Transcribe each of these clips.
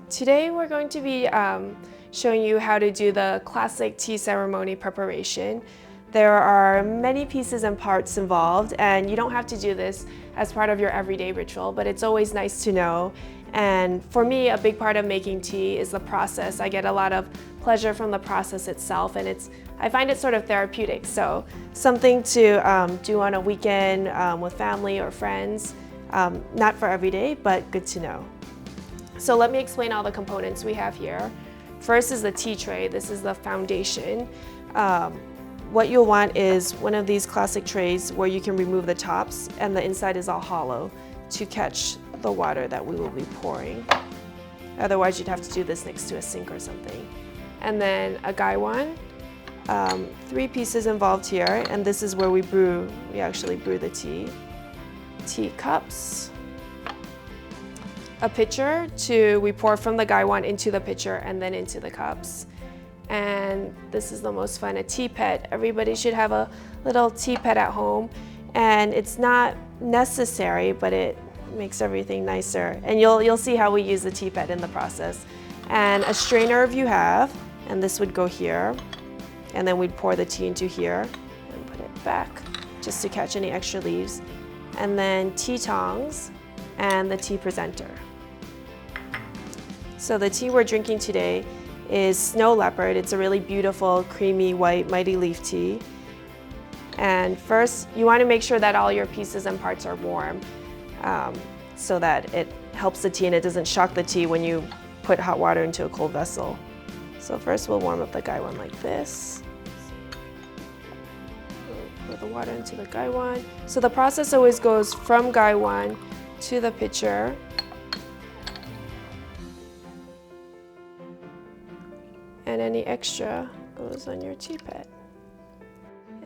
Today we're going to be showing you how to do the classic tea ceremony preparation. There are many pieces and parts involved, and you don't have to do this as part of your everyday ritual, but it's always nice to know. And for me, a big part of making tea is the process. I get a lot of pleasure from the process itself, and I find it sort of therapeutic. So something to do on a weekend with family or friends. Not for every day, but good to know. So let me explain all the components we have here. First is the tea tray. This is the foundation. What you'll want is one of these classic trays where you can remove the tops and the inside is all hollow to catch the water that we will be pouring. Otherwise, you'd have to do this next to a sink or something. And then a gaiwan. 3 pieces involved here, and this is where we actually brew the tea. Teacups. A pitcher we pour from the gaiwan into the pitcher and then into the cups. And this is the most fun, a tea pet. Everybody should have a little tea pet at home, and it's not necessary, but it makes everything nicer. And you'll see how we use the tea pet in the process. And a strainer if you have, and this would go here, and then we'd pour the tea into here and put it back just to catch any extra leaves. And then tea tongs and the tea presenter. So the tea we're drinking today is Snow Leopard. It's a really beautiful, creamy, white, mighty leaf tea. And first, you want to make sure that all your pieces and parts are warm so that it helps the tea and it doesn't shock the tea when you put hot water into a cold vessel. So first we'll warm up the gaiwan like this. Pour the water into the gaiwan. So the process always goes from gaiwan to the pitcher. And any extra goes on your tea pet.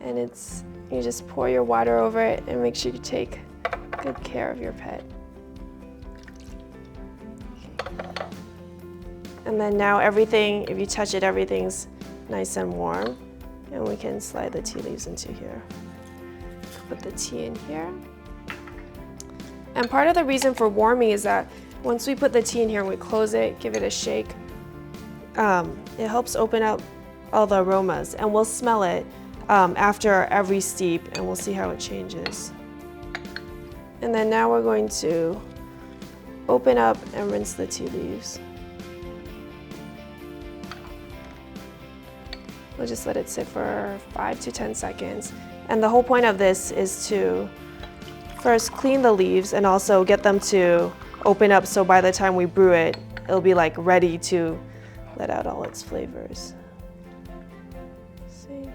And you just pour your water over it and make sure you take good care of your pet. Okay. And then now everything, if you touch it, everything's nice and warm. And we can slide the tea leaves into here. Put the tea in here. And part of the reason for warming is that once we put the tea in here and we close it, give it a shake, it helps open up all the aromas, and we'll smell it after every steep, and we'll see how it changes. And then now we're going to open up and rinse the tea leaves. We'll just let it sit for 5 to 10 seconds. And the whole point of this is to first clean the leaves and also get them to open up so by the time we brew it, it'll be like ready to let out all its flavors. See here.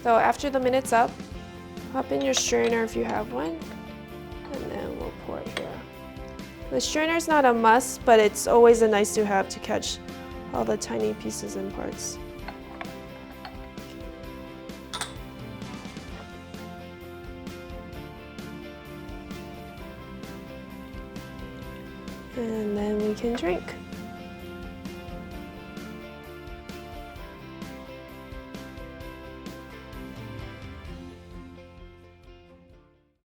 So after the minute's up, pop in your strainer if you have one, and then we'll pour it here. The strainer's not a must, but it's always a nice to have to catch all the tiny pieces and parts. And then we can drink.